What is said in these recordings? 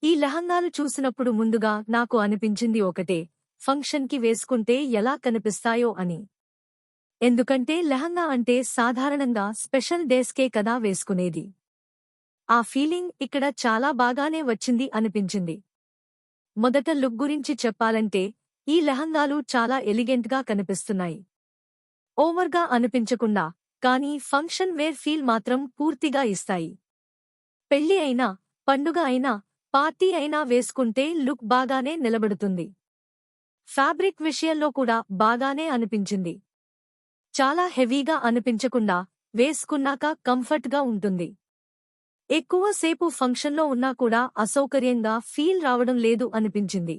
ఈ లెహంగాలు చూసినప్పుడు ముందుగా నాకు అనిపించింది ఒకటే, ఫంక్షన్కి వేసుకుంటే ఎలా కనిపిస్తాయో అని. ఎందుకంటే లెహంగా అంటే సాధారణంగా స్పెషల్ డేస్కే కదా వేసుకునేది. ఆ ఫీలింగ్ ఇక్కడ చాలా బాగానే వచ్చింది అనిపించింది. మొదట లుక్ గురించి చెప్పాలంటే, ఈ లెహంగాలు చాలా ఎలిగెంట్గా కనిపిస్తున్నాయి. ఓవర్గా అనిపించకుండా, కానీ ఫంక్షన్ వేర్ ఫీల్ మాత్రం పూర్తిగా ఇస్తాయి. పెళ్లి అయినా, పండుగ అయినా, పార్టీ అయినా వేసుకుంటే లుక్ బాగానే నిలబడుతుంది. ఫ్యాబ్రిక్ విషయంలో కూడా బాగానే అనిపించింది. చాలా హెవీగా అనిపించకుండా, వేసుకున్నాక కంఫర్ట్గా ఉంటుంది. ఎక్కువ సేపు ఫంక్షన్లో ఉన్నా కూడా అసౌకర్యంగా ఫీల్ రావడం లేదు అనిపించింది.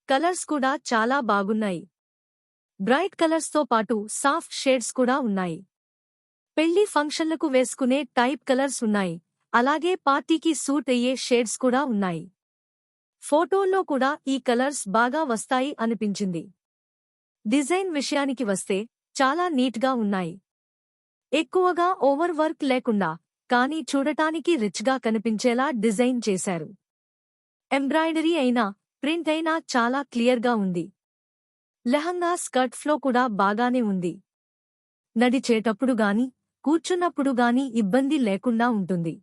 కలర్స్ కూడా చాలా బాగున్నాయి. బ్రైట్ కలర్స్తో పాటు సాఫ్ట్ షేడ్స్ కూడా ఉన్నాయి. పెళ్లి ఫంక్షన్లకు వేసుకునే టైప్ కలర్స్ ఉన్నాయి, అలాగే పార్టీకి సూట్ అయ్యే షేడ్స్ కూడా ఉన్నాయి. ఫోటోల్లో కూడా ఈ కలర్స్ బాగా వస్తాయి అనిపించింది. డిజైన్ విషయానికి వస్తే చాలా నీట్గా ఉన్నాయి. ఎక్కువగా ఓవర్ వర్క్ లేకుండా, కానీ చూడటానికి రిచ్గా కనిపించేలా డిజైన్ చేశారు. ఎంబ్రాయిడరీ అయినా, ప్రింట్ అయినా చాలా క్లియర్గా ఉంది. లెహంగా స్కర్ట్ ఫ్లో కూడా బాగానే ఉంది. నడిచేటప్పుడు గాని, కూర్చున్నప్పుడు గాని ఇబ్బంది లేకుండా ఉంటుంది.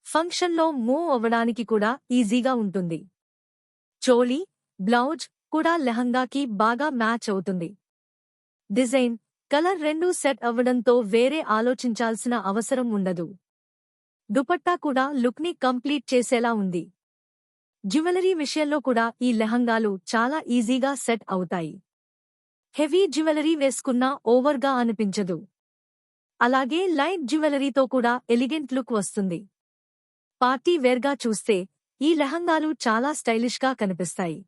ఫంక్షన్లో మూవ్ అవ్వడానికి కూడా ఈజీగా ఉంటుంది. చోలీ, బ్లౌజ్ కూడా లెహంగాకి బాగా మ్యాచ్ అవుతుంది. డిజైన్, కలర్ రెండూ సెట్ అవ్వడంతో వేరే ఆలోచించాల్సిన అవసరం ఉండదు. దుపట్టా కూడా లుక్ని కంప్లీట్ చేసేలా ఉంది. జ్యువెలరీ విషయంలో కూడా ఈ లెహంగాలు చాలా ఈజీగా సెట్ అవుతాయి. హెవీ జ్యువెలరీ వేసుకున్నా ఓవర్గా అనిపించదు. అలాగే లైట్ జ్యువెలరీతో కూడా ఎలిగెంట్ లుక్ వస్తుంది. పార్టీ వేర్గా చూస్తే ఈ లెహంగాలు చాలా స్టైలిష్గా కనిపిస్తాయి.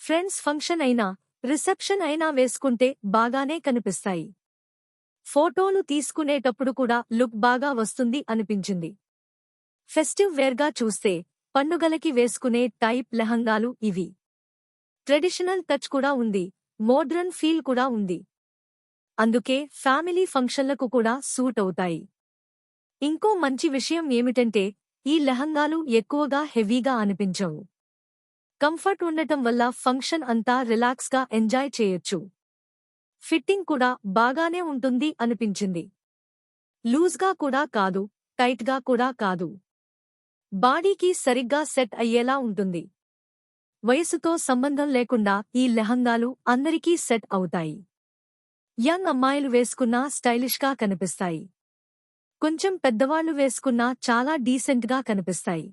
ఫ్రెండ్స్ ఫంక్షన్ అయినా, రిసెప్షన్ అయినా వేసుకుంటే బాగానే కనిపిస్తాయి. ఫోటోలు తీసుకునేటప్పుడు కూడా లుక్ బాగా వస్తుంది అనిపించింది. ఫెస్టివ్ వేర్గా చూస్తే పండుగలకి వేసుకునే టైప్ లెహంగాలు ఇవి. ట్రెడిషనల్ టచ్ కూడా ఉంది, మోడ్రన్ ఫీల్ కూడా ఉంది. అందుకే ఫ్యామిలీ ఫంక్షన్లకు కూడా సూట్ అవుతాయి. ఇంకో మంచి విషయం ఏమిటంటే, ఈ లెహంగాలు ఎక్కువగా హెవీగా అనిపించవు. కంఫర్ట్ ఉండటం వల్ల ఫంక్షన్ అంతా రిలాక్స్గా ఎంజాయ్ చేయొచ్చు. ఫిట్టింగ్ కూడా బాగానే ఉంటుంది అనిపించింది. లూజ్గా కూడా కాదు, టైట్గా కూడా కాదు. బాడీకి సరిగ్గా సెట్ అయ్యేలా ఉంటుంది. వయసుతో సంబంధం లేకుండా ఈ లెహంగాలు అందరికీ సెట్ అవుతాయి. యంగ్ అమ్మాయిలు వేసుకున్నా స్టైలిష్గా కనిపిస్తాయి. కొంచెం పెద్దవాళ్లు వేసుకున్నా చాలా డీసెంట్గా కనిపిస్తాయి.